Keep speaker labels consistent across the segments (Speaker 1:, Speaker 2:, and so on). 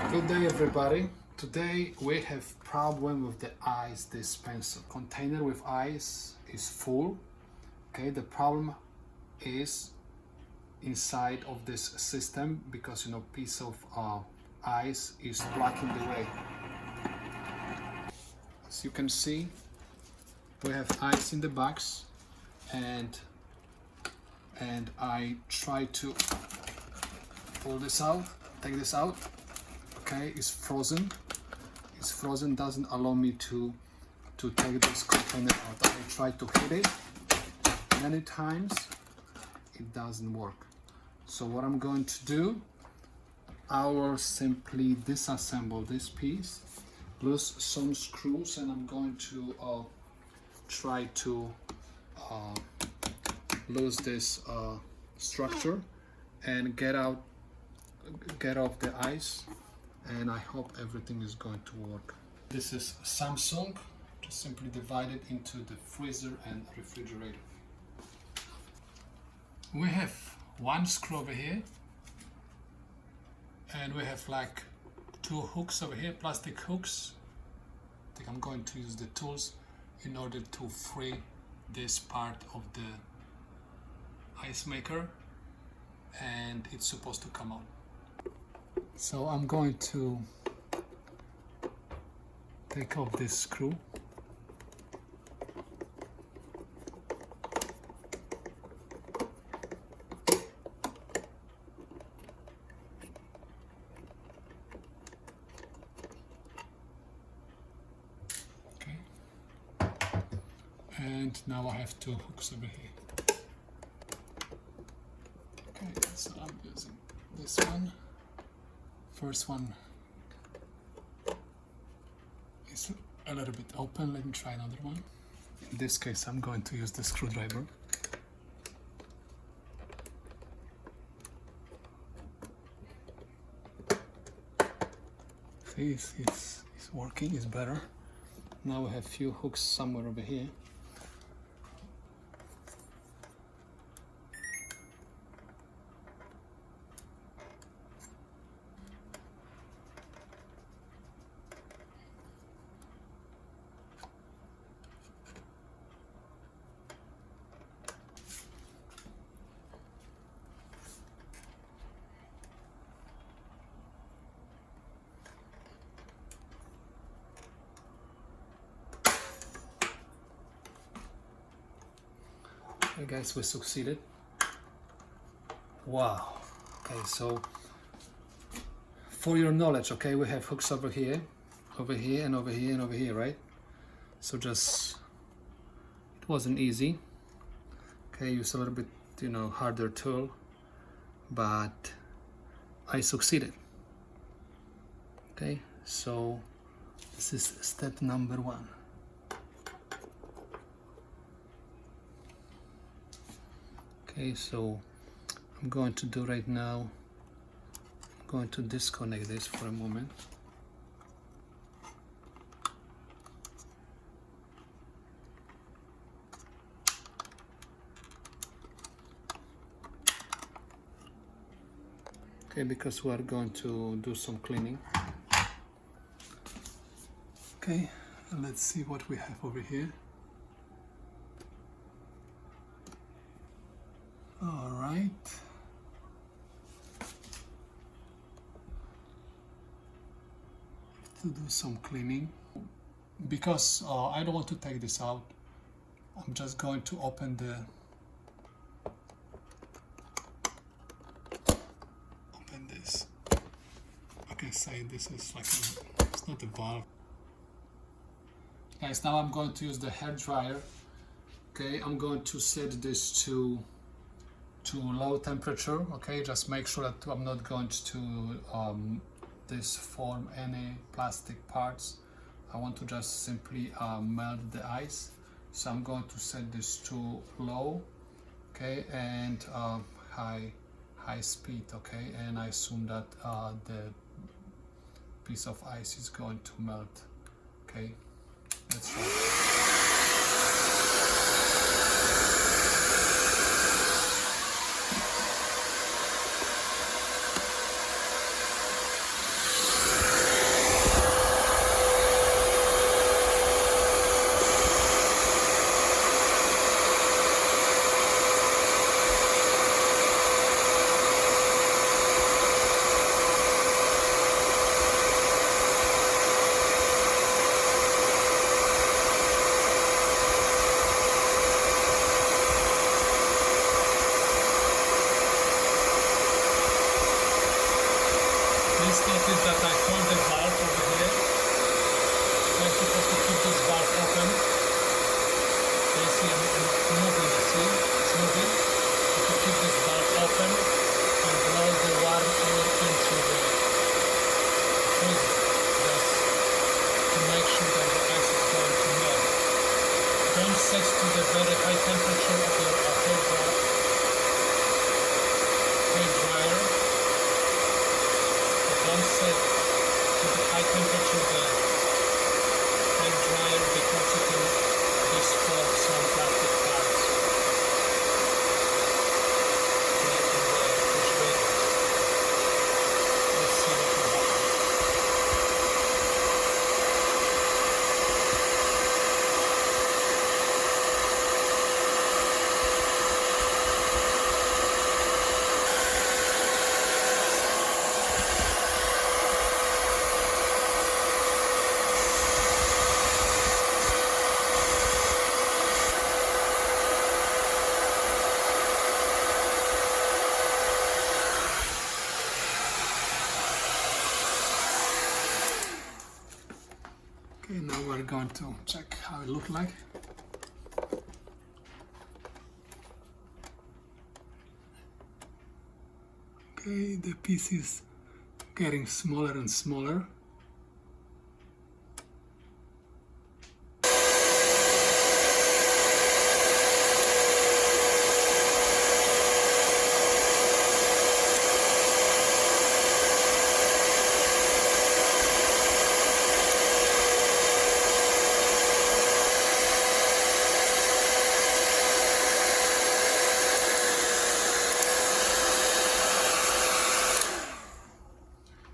Speaker 1: Good day everybody. Today we have problem with the ice dispenser. Container with ice is full. Okay, the problem is inside of this system because piece of ice is blocking the way. As you can see, we have ice in the box and I try to pull this out, take this out. Okay, it's frozen. It's frozen, doesn't allow me to take this container out. I try to hit it many times, it doesn't work. So what I'm going to do, I will simply disassemble this piece, lose some screws, and I'm going to try to lose this structure and get off the ice, and I hope everything is going to work. This is Samsung, just simply divide it into the freezer and refrigerator. We have one screw over here and we have like two hooks over here, plastic hooks. I think I'm going to use the tools in order to free this part of the ice maker, and it's supposed to come out. So I'm going to take off this screw. Okay. And now I have two hooks over here. Okay, so I'm using this one. First one is a little bit open. Let me try another one. In this case, I'm going to use the screwdriver. See, it's working, it's better. Now we have a few hooks somewhere over here. Okay guys, we succeeded. Wow. Okay, so for your knowledge, okay, we have hooks over here, and over here, and over here, right? So just, it wasn't easy. Okay, use a little bit, harder tool, but I succeeded. Okay, so this is step number one. Okay, so I'm going to do right now, I'm going to disconnect this for a moment. Okay, because we are going to do some cleaning. Okay, let's see what we have over here. All right. To do some cleaning. Because I don't want to take this out, I'm just going to open this. Okay, say this is like it's not a valve. Guys, now I'm going to use the hair dryer. Okay, I'm going to set this to low temperature. Okay, just make sure that I'm not going to disform any plastic parts. I want to just simply melt the ice. So I'm going to set this to low, okay, and high speed, okay, and I assume that the piece of ice is going to melt. Okay, let's try. Please notice that I hold the valve over here. I'm supposed to keep this valve open. You see, I'm moving, you see, it's moving. You can keep this valve open and blow the warm air into the freezer, just to make sure that the ice is going to melt. Don't set to the very high temperature of your hair dryer. Don't set to the high temperature the hair dryer because you can disturb some plastic parts in the refrigerator. Let's see what will happen. Okay, now we're going to check how it looks like. Okay, the piece is getting smaller and smaller.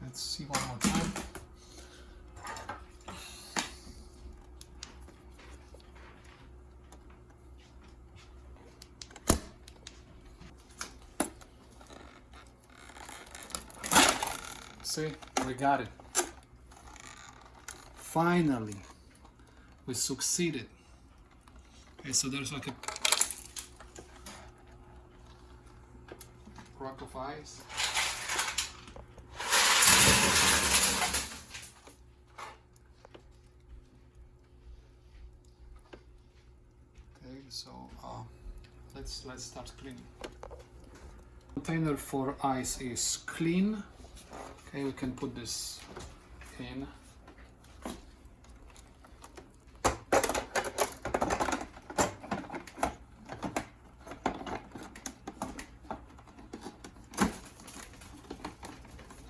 Speaker 1: Let's see one more time. See, we got it. Finally, we succeeded. Okay, so there's like a rock of ice. So let's start cleaning. Container for ice is clean. Okay, we can put this in.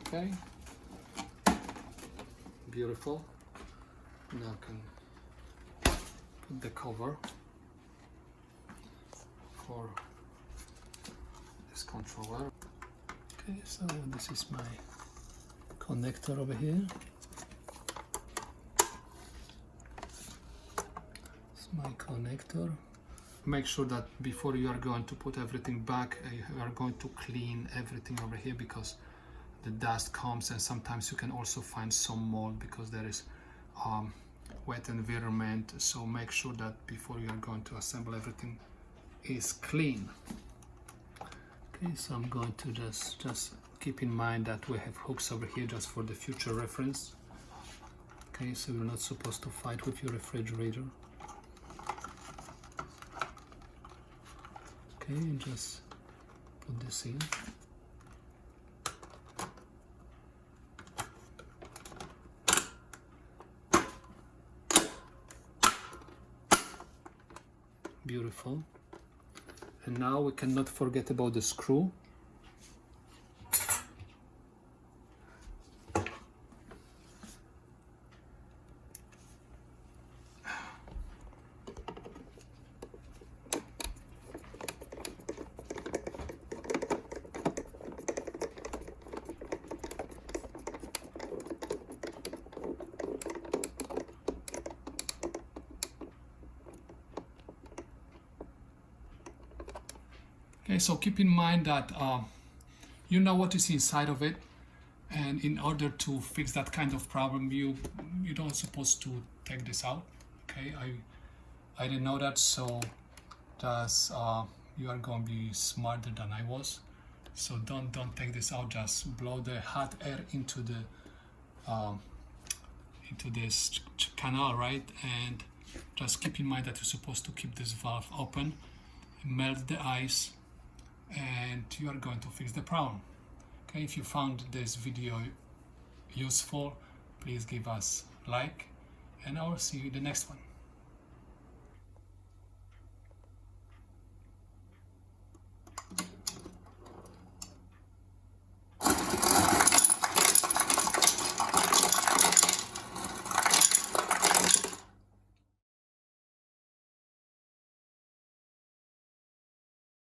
Speaker 1: Okay, beautiful. Now I can put the cover for this controller. Okay, so this is my connector over here. It's my connector. Make sure that before you are going to put everything back, you are going to clean everything over here because the dust comes, and sometimes you can also find some mold because there is wet environment. So make sure that before you are going to assemble everything is clean. Okay, so I'm going to just keep in mind that we have hooks over here just for the future reference. Okay, so you're not supposed to fight with your refrigerator. Okay, and just put this in. Beautiful. And now we cannot forget about the screw. Okay, so keep in mind that you know what is inside of it, and in order to fix that kind of problem, you don't supposed to take this out. Okay, I didn't know that, so just you are going to be smarter than I was. So don't take this out, just blow the hot air into this canal, right? And just keep in mind that you're supposed to keep this valve open, melt the ice, and you are going to fix the problem. Okay, if you found this video useful, please give us a like, and I will see you in the next one.